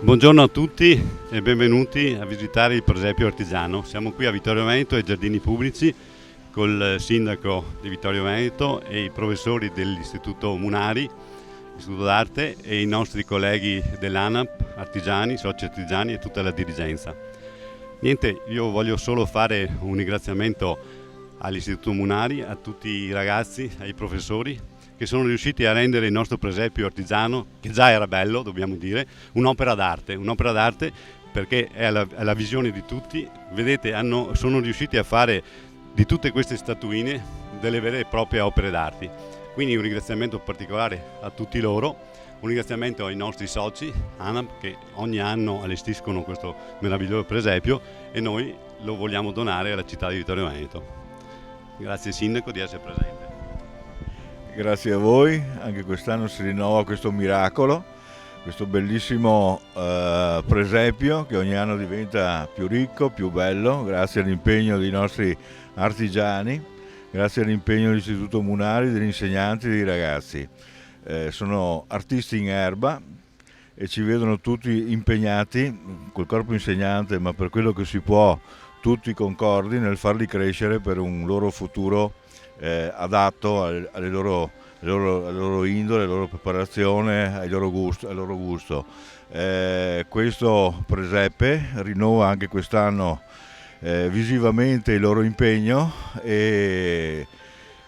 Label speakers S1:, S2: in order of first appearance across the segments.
S1: Buongiorno a tutti e benvenuti a visitare il presepio artigiano. Siamo qui a Vittorio Veneto ai Giardini Pubblici col sindaco di Vittorio Veneto e i professori dell'Istituto Munari, Istituto d'Arte, e i nostri colleghi dell'ANAP, artigiani, soci artigiani e tutta la dirigenza. Niente, io voglio solo fare un ringraziamento all'Istituto Munari, a tutti i ragazzi, ai professori che sono riusciti a rendere il nostro presepio artigiano, che già era bello, dobbiamo dire, un'opera d'arte perché è alla visione di tutti. Vedete, sono riusciti a fare di tutte queste statuine delle vere e proprie opere d'arte. Quindi un ringraziamento particolare a tutti loro, un ringraziamento ai nostri soci ANAP che ogni anno allestiscono questo meraviglioso presepio e noi lo vogliamo donare alla città di Vittorio Veneto. Grazie Sindaco di essere presente.
S2: Grazie a voi, anche quest'anno si rinnova questo miracolo, questo bellissimo presepio che ogni anno diventa più ricco, più bello, grazie all'impegno dei nostri artigiani, grazie all'impegno dell'Istituto Munari, degli insegnanti e dei ragazzi. Sono artisti in erba e ci vedono tutti impegnati col corpo insegnante, ma per quello che si può, tutti concordi nel farli crescere per un loro futuro adatto alle loro indole, alla loro preparazione, al loro gusto. Questo presepe rinnova anche quest'anno visivamente il loro impegno e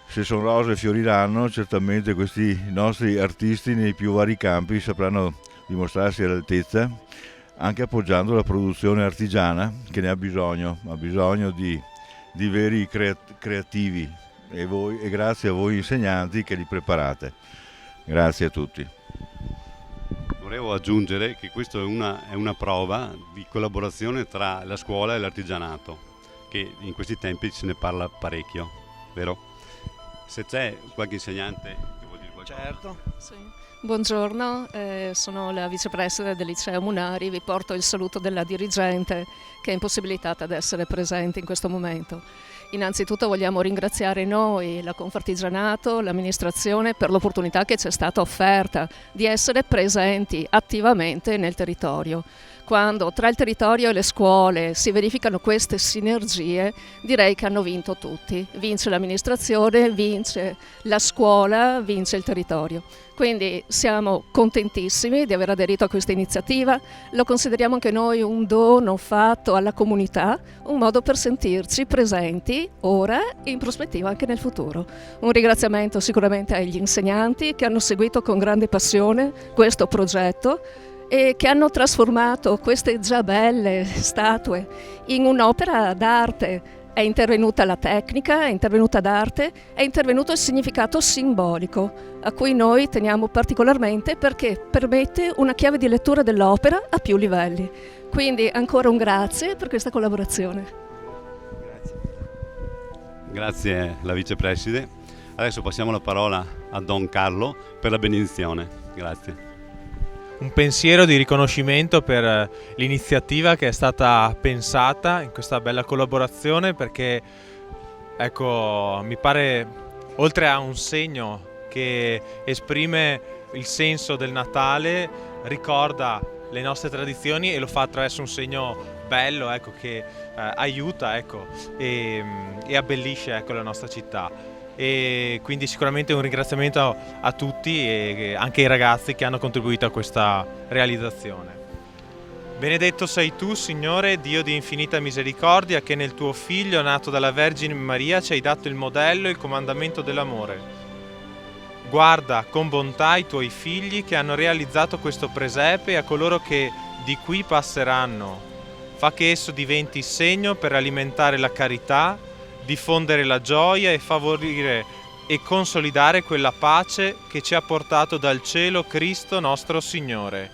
S2: se sono rose fioriranno, certamente questi nostri artisti nei più vari campi sapranno dimostrarsi all'altezza, anche appoggiando la produzione artigiana che ne ha bisogno di veri creativi. E grazie a voi insegnanti che li preparate. Grazie a tutti.
S1: Volevo aggiungere che questa è una prova di collaborazione tra la scuola e l'artigianato, che in questi tempi se ne parla parecchio, vero? Se c'è qualche insegnante che vuol dire qualcosa.
S3: Certo.
S4: Sì. Buongiorno, sono la vicepresidente del Liceo Munari, vi porto il saluto della dirigente che è impossibilitata ad essere presente in questo momento. Innanzitutto vogliamo ringraziare noi, la Confartigianato, l'amministrazione per l'opportunità che ci è stata offerta di essere presenti attivamente nel territorio. Quando tra il territorio e le scuole si verificano queste sinergie, direi che hanno vinto tutti. Vince l'amministrazione, vince la scuola, vince il territorio. Quindi siamo contentissimi di aver aderito a questa iniziativa, lo consideriamo anche noi un dono fatto alla comunità, un modo per sentirci presenti ora e in prospettiva anche nel futuro. Un ringraziamento sicuramente agli insegnanti che hanno seguito con grande passione questo progetto e che hanno trasformato queste già belle statue in un'opera d'arte. È intervenuta la tecnica, è intervenuta l'arte, è intervenuto il significato simbolico, a cui noi teniamo particolarmente perché permette una chiave di lettura dell'opera a più livelli. Quindi ancora un grazie per questa collaborazione.
S1: Grazie alla vicepreside. Adesso passiamo la parola a Don Carlo per la benedizione. Grazie.
S3: Un pensiero di riconoscimento per l'iniziativa che è stata pensata in questa bella collaborazizione perché, ecco, mi pare, oltre a un segno che esprime il senso del Natale, ricorda le nostre tradizioni e lo fa attraverso un segno bello, ecco, che aiuta, ecco, e abbellisce, ecco, la nostra città. E quindi sicuramente un ringraziamento a tutti e anche ai ragazzi che hanno contribuito a questa realizzazione. Benedetto sei tu, Signore, Dio di infinita misericordia, che nel tuo Figlio, nato dalla Vergine Maria, ci hai dato il modello e il comandamento dell'amore. Guarda con bontà i tuoi figli che hanno realizzato questo presepe e a coloro che di qui passeranno. Fa che esso diventi segno per alimentare la carità, diffondere la gioia e favorire e consolidare quella pace che ci ha portato dal cielo Cristo nostro Signore.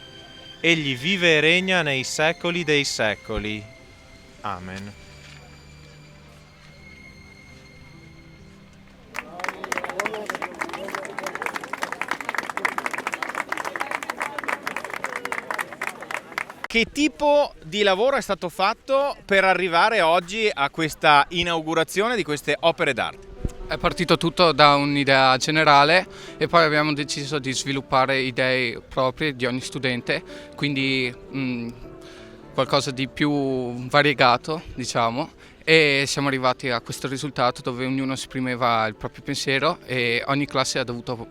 S3: Egli vive e regna nei secoli dei secoli. Amen.
S5: Che tipo di lavoro è stato fatto per arrivare oggi a questa inaugurazione di queste opere d'arte?
S6: È partito tutto da un'idea generale e poi abbiamo deciso di sviluppare idee proprie di ogni studente, quindi qualcosa di più variegato, diciamo, e siamo arrivati a questo risultato dove ognuno esprimeva il proprio pensiero e ogni classe ha dovuto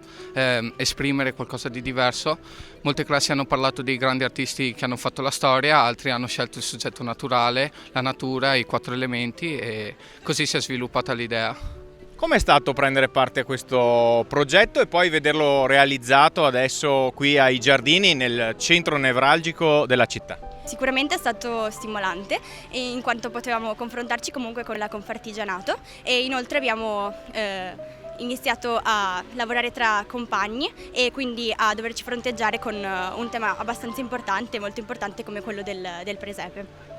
S6: esprimere qualcosa di diverso. Molte classi hanno parlato dei grandi artisti che hanno fatto la storia, altri hanno scelto il soggetto naturale, la natura, i 4 elementi, e così si è sviluppata l'idea.
S5: Com'è stato prendere parte a questo progetto e poi vederlo realizzato adesso qui ai Giardini, nel centro nevralgico della città?
S7: Sicuramente è stato stimolante in quanto potevamo confrontarci comunque con la Confartigianato e inoltre abbiamo iniziato a lavorare tra compagni e quindi a doverci fronteggiare con un tema abbastanza importante, molto importante come quello del presepe.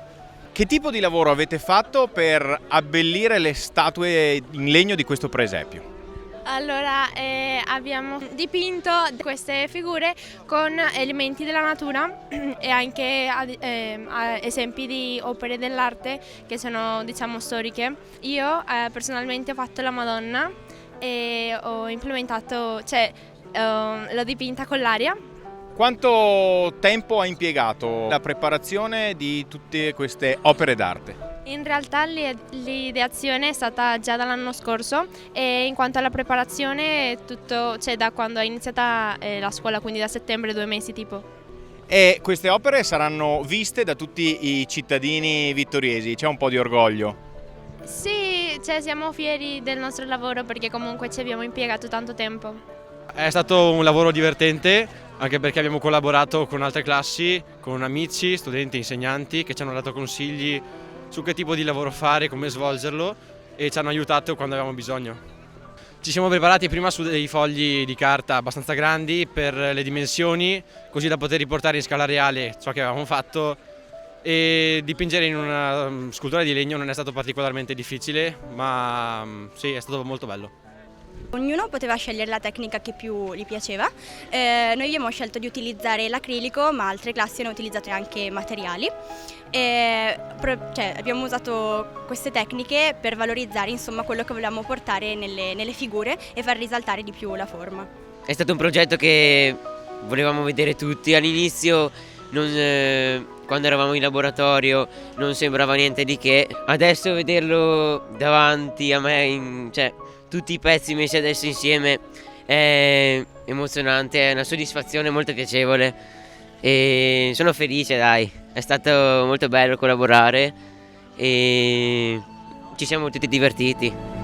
S5: Che tipo di lavoro avete fatto per abbellire le statue in legno di questo presepio?
S8: Allora, abbiamo dipinto queste figure con elementi della natura e anche esempi di opere dell'arte che sono, diciamo, storiche. Io personalmente ho fatto la Madonna e ho implementato, l'ho dipinta con l'aria.
S5: Quanto tempo ha impiegato la preparazione di tutte queste opere d'arte?
S8: In realtà l'ideazione è stata già dall'anno scorso e in quanto alla preparazione tutto, da quando è iniziata la scuola, quindi da settembre, 2 mesi tipo.
S5: E queste opere saranno viste da tutti i cittadini vittoriesi, c'è un po' di orgoglio?
S8: Sì, siamo fieri del nostro lavoro perché comunque ci abbiamo impiegato tanto tempo.
S9: È stato un lavoro divertente anche perché abbiamo collaborato con altre classi, con amici, studenti, insegnanti che ci hanno dato consigli su che tipo di lavoro fare, come svolgerlo e ci hanno aiutato quando avevamo bisogno. Ci siamo preparati prima su dei fogli di carta abbastanza grandi per le dimensioni, così da poter riportare in scala reale ciò che avevamo fatto, e dipingere in una scultura di legno non è stato particolarmente difficile, ma sì, è stato molto bello.
S7: Ognuno poteva scegliere la tecnica che più gli piaceva. Noi abbiamo scelto di utilizzare l'acrilico, ma altre classi hanno utilizzato anche materiali. Abbiamo usato queste tecniche per valorizzare, insomma, quello che volevamo portare nelle figure e far risaltare di più la forma.
S10: È stato un progetto che volevamo vedere tutti. All'inizio, quando eravamo in laboratorio, non sembrava niente di che. Adesso vederlo davanti a me, tutti i pezzi messi adesso insieme è emozionante, è una soddisfazione molto piacevole e sono felice, dai. È stato molto bello collaborare e ci siamo tutti divertiti.